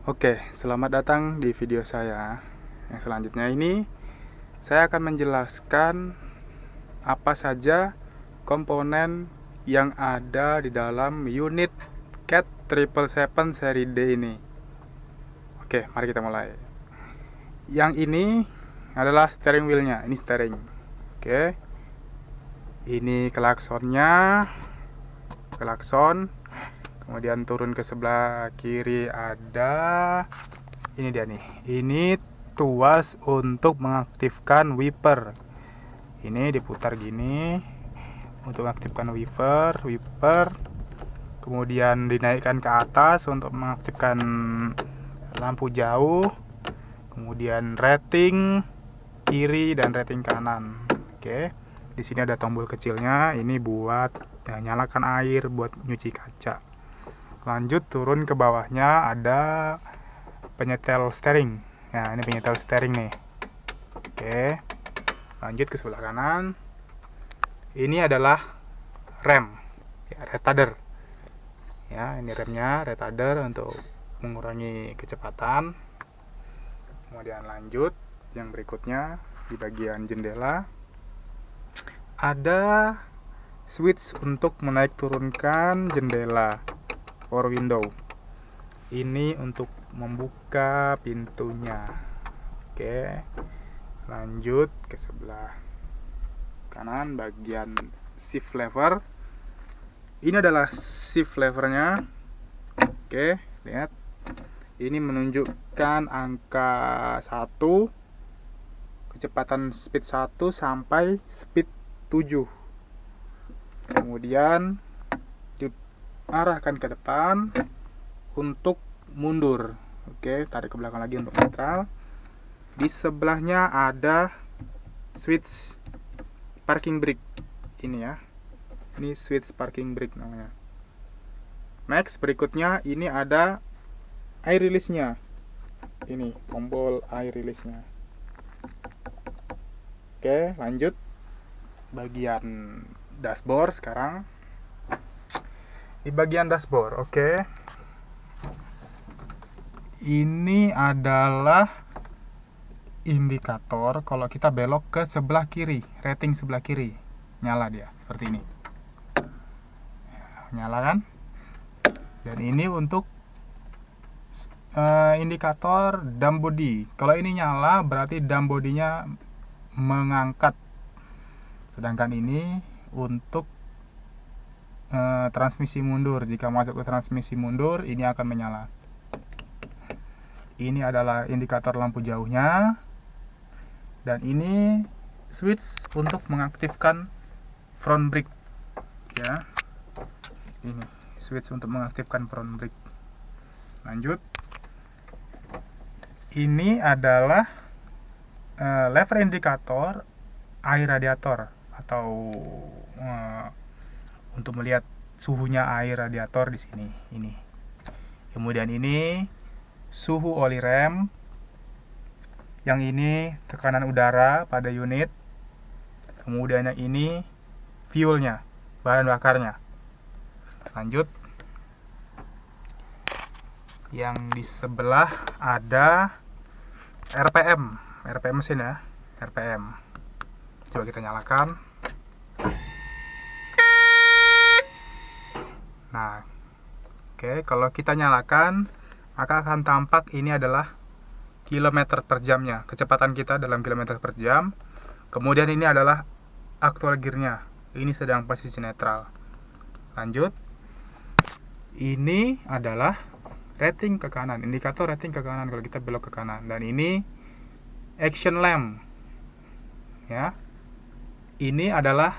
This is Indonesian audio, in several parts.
Oke, selamat datang di video saya. Yang selanjutnya ini, saya akan menjelaskan apa saja komponen yang ada di dalam unit CAT 777 seri D ini. Oke, mari kita mulai. Yang ini adalah steering wheelnya. Ini steering. Oke, ini klaksonnya. Klakson. Kemudian turun ke sebelah kiri ada, ini dia nih. Ini tuas untuk mengaktifkan wiper. Ini diputar gini untuk mengaktifkan wiper. Kemudian dinaikkan ke atas untuk mengaktifkan lampu jauh. Kemudian rating kiri dan rating kanan. Oke. Di sini ada tombol kecilnya, ini buat nyalakan air buat nyuci kaca. Lanjut turun ke bawahnya ada penyetel steering. Nah, ini penyetel steering nih. Oke. Lanjut ke sebelah kanan. Ini adalah rem, ya, retarder. Ya, ini remnya, retarder untuk mengurangi kecepatan. Kemudian lanjut yang berikutnya di bagian jendela ada switch untuk menaik turunkan jendela or window. Ini untuk membuka pintunya. Oke. Lanjut ke sebelah kanan bagian shift lever. Ini adalah shift levernya. Oke, lihat. Ini menunjukkan angka 1, kecepatan speed 1 sampai speed 7. Kemudian diarahkan ke depan untuk mundur. Oke, tarik ke belakang lagi untuk netral. Di sebelahnya ada switch parking brake. Ini ya. Ini switch parking brake namanya. Next, berikutnya ini ada air release-nya. Ini tombol air release-nya. Oke, lanjut bagian dashboard sekarang. Di bagian dashboard, oke. Ini adalah indikator kalau kita belok ke sebelah kiri, rating sebelah kiri. Nyala dia, seperti ini. Nyala kan? Dan ini untuk indikator dam body. Kalau ini nyala berarti dam bodinya mengangkat. Sedangkan ini untuk transmisi mundur. Jika masuk ke transmisi mundur, ini akan menyala. Ini adalah indikator lampu jauhnya. Dan ini switch untuk mengaktifkan front brake. Ya. Ini switch untuk mengaktifkan front brake. Lanjut. Ini adalah lever indikator air radiator atau untuk melihat suhunya air radiator di sini. Ini. Kemudian ini suhu oli rem. Yang ini tekanan udara pada unit. Kemudian yang ini fuelnya, bahan bakarnya. Lanjut. Yang di sebelah ada RPM mesin ya, RPM. Coba kita nyalakan. Nah, oke, kalau kita nyalakan maka akan tampak ini adalah kilometer per jamnya, kecepatan kita dalam kilometer per jam. Kemudian ini adalah actual gearnya, ini sedang posisi netral. Lanjut, ini adalah rating ke kanan, indikator rating ke kanan kalau kita belok ke kanan. Dan ini action lamp ya. Ini adalah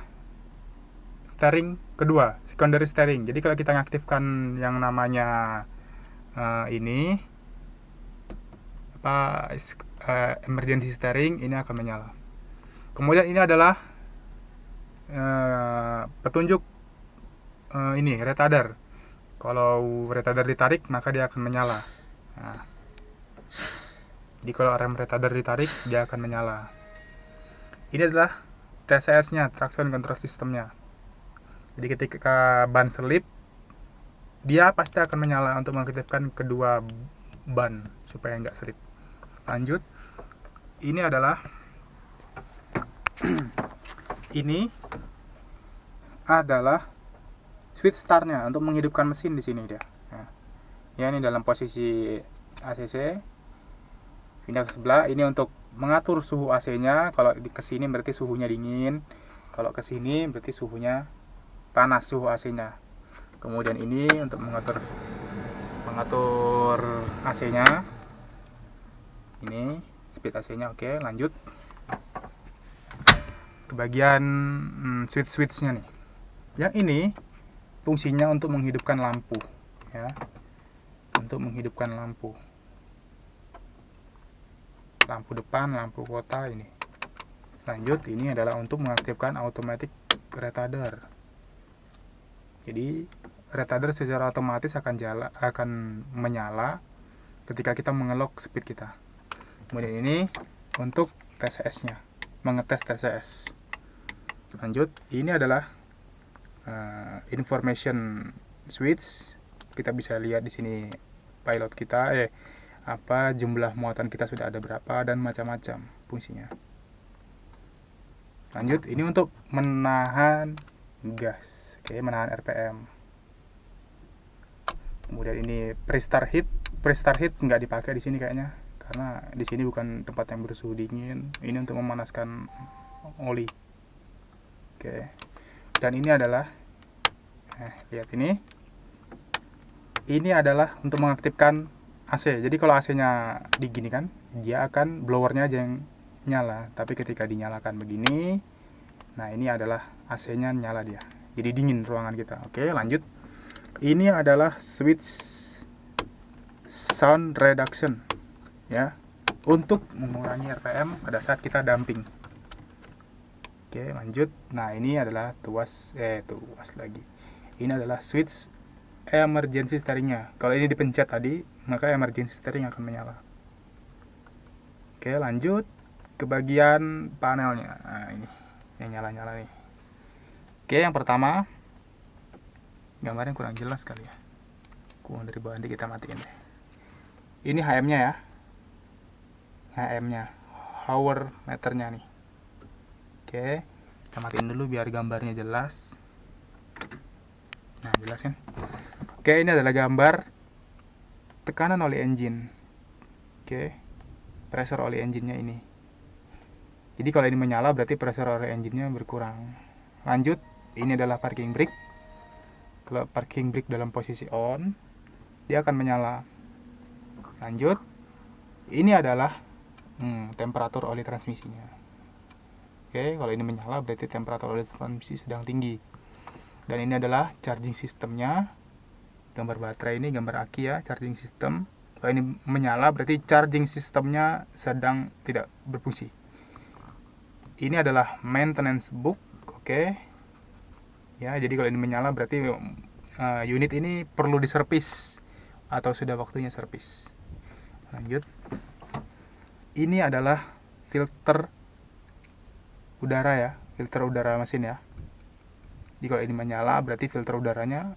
steering kedua, secondary steering. Jadi kalau kita mengaktifkan yang namanya ini emergency steering, ini akan menyala. Kemudian ini adalah petunjuk ini retarder. Kalau retarder ditarik maka dia akan menyala. Nah, jadi kalau rem retarder ditarik dia akan menyala. Ini adalah TCS-nya, traction control system-nya. Jadi ketika ban selip dia pasti akan menyala untuk mengaktifkan kedua ban supaya nggak selip. Lanjut, ini adalah ini adalah switch startnya untuk menghidupkan mesin di sini dia. Nah, ya ini dalam posisi ACC. Pindah ke sebelah, ini untuk mengatur suhu AC-nya. Kalau ke sini berarti suhunya dingin. Kalau ke sini berarti suhunya panas, suhu AC-nya. Kemudian ini untuk mengatur AC-nya. Ini speed AC-nya. Oke, lanjut ke bagian switch-switchnya nih. Yang ini fungsinya untuk menghidupkan lampu, ya. Untuk menghidupkan lampu depan, lampu kota ini. Lanjut, ini adalah untuk mengaktifkan automatic retarder. Jadi retarder secara otomatis akan menyala ketika kita mengelok speed kita. Kemudian ini untuk TCS-nya, mengetes TCS. Lanjut, ini adalah information switch. Kita bisa lihat di sini pilot kita, jumlah muatan kita sudah ada berapa dan macam-macam fungsinya. Lanjut, ini untuk menahan gas, menahan RPM. Kemudian ini pre-start heat nggak dipakai di sini kayaknya, karena di sini bukan tempat yang bersuhu dingin. Ini untuk memanaskan oli. Dan ini adalah, lihat ini adalah untuk mengaktifkan AC. Jadi kalau AC-nya digini kan, dia akan blowernya aja yang nyala. Tapi ketika dinyalakan begini, nah ini adalah AC-nya nyala dia. Jadi dingin ruangan kita. Oke, lanjut. Ini adalah switch sound reduction, ya, untuk mengurangi RPM pada saat kita damping. Oke, lanjut. Nah, ini adalah tuas lagi. Ini adalah switch emergency steeringnya. Kalau ini dipencet tadi, maka emergency steering akan menyala. Oke, lanjut ke bagian panelnya. Nah, ini yang nyala-nyala nih. Oke, yang pertama, gambarnya kurang jelas kali ya. Kurang dari bawah, nanti kita matiin deh. Ini HM-nya ya. HM-nya, hour meternya nih. Oke, kita matiin dulu biar gambarnya jelas. Nah, jelasin. Oke, ini adalah gambar tekanan oli engine. Oke, pressure oli engine-nya ini. Jadi kalau ini menyala berarti pressure oli engine-nya berkurang. Lanjut, ini adalah parking brake. Kalau parking brake dalam posisi on, dia akan menyala. Lanjut, ini adalah temperatur oli transmisinya. Oke, kalau ini menyala berarti temperatur oli transmisi sedang tinggi. Dan ini adalah charging sistemnya. Gambar baterai ini, gambar aki ya, charging system. Kalau ini menyala berarti charging sistemnya sedang tidak berfungsi. Ini adalah maintenance book. Oke. Ya, jadi kalau ini menyala berarti unit ini perlu diservis atau sudah waktunya servis. Lanjut. Ini adalah filter udara ya, filter udara mesin ya. Jadi kalau ini menyala berarti filter udaranya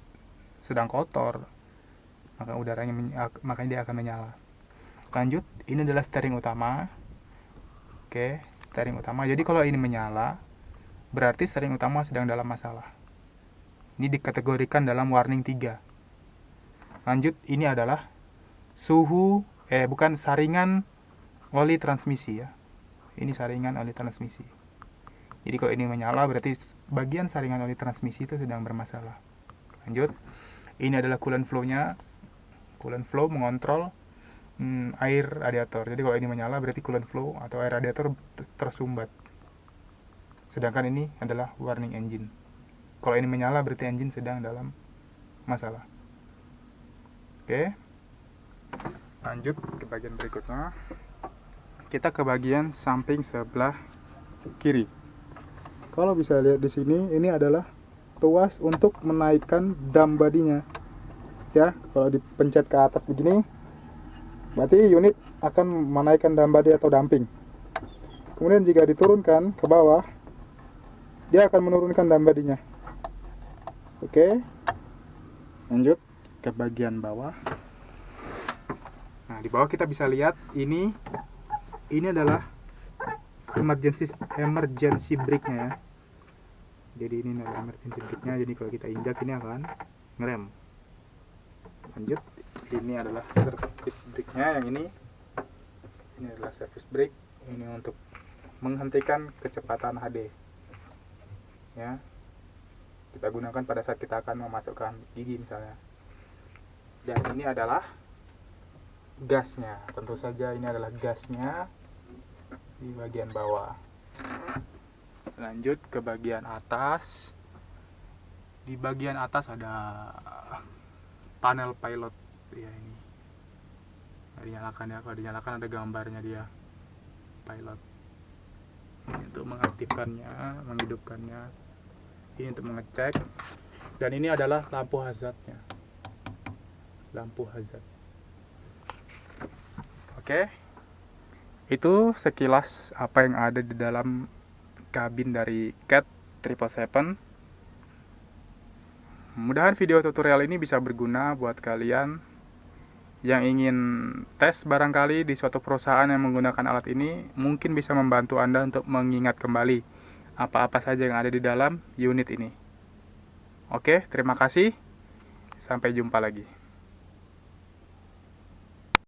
sedang kotor, makanya dia akan menyala. Lanjut, ini adalah steering utama. Oke, steering utama. Jadi kalau ini menyala berarti steering utama sedang dalam masalah. Ini dikategorikan dalam warning 3. Lanjut, ini adalah saringan oli transmisi ya. Ini saringan oli transmisi. Jadi kalau ini menyala berarti bagian saringan oli transmisi itu sedang bermasalah. Lanjut, ini adalah coolant flow-nya. Coolant flow mengontrol air radiator. Jadi kalau ini menyala berarti coolant flow atau air radiator tersumbat. Sedangkan ini adalah warning engine. Kalau ini menyala berarti engine sedang dalam masalah. Oke. Lanjut ke bagian berikutnya. Kita ke bagian samping sebelah kiri. Kalau bisa lihat di sini, ini adalah tuas untuk menaikkan dam bodinya. Ya, kalau dipencet ke atas begini, berarti unit akan menaikkan dam body atau damping. Kemudian jika diturunkan ke bawah, dia akan menurunkan dam bodinya. Oke. Lanjut ke bagian bawah. Nah, di bawah kita bisa lihat ini adalah emergency brake-nya ya. Jadi ini adalah emergency brake-nya. Jadi kalau kita injak ini akan ngerem. Lanjut, ini adalah service brake-nya. Yang ini adalah service brake. Ini untuk menghentikan kecepatan HD. Ya. Kita gunakan pada saat kita akan memasukkan gigi misalnya. Dan ini adalah gasnya. Tentu saja ini adalah gasnya di bagian bawah. Lanjut ke bagian atas. Di bagian atas ada panel pilot ya, ini dinyalakan ya. Kalau dinyalakan ada gambarnya dia, pilot. Ini untuk mengaktifkannya, menghidupkannya. Ini untuk mengecek. Dan ini adalah lampu hazardnya, lampu hazard. Oke, itu sekilas apa yang ada di dalam kabin dari CAT 777. Mudah-mudahan video tutorial ini bisa berguna buat kalian yang ingin tes barangkali di suatu perusahaan yang menggunakan alat ini. Mungkin bisa membantu Anda untuk mengingat kembali apa-apa saja yang ada di dalam unit ini. Oke, terima kasih. Sampai jumpa lagi.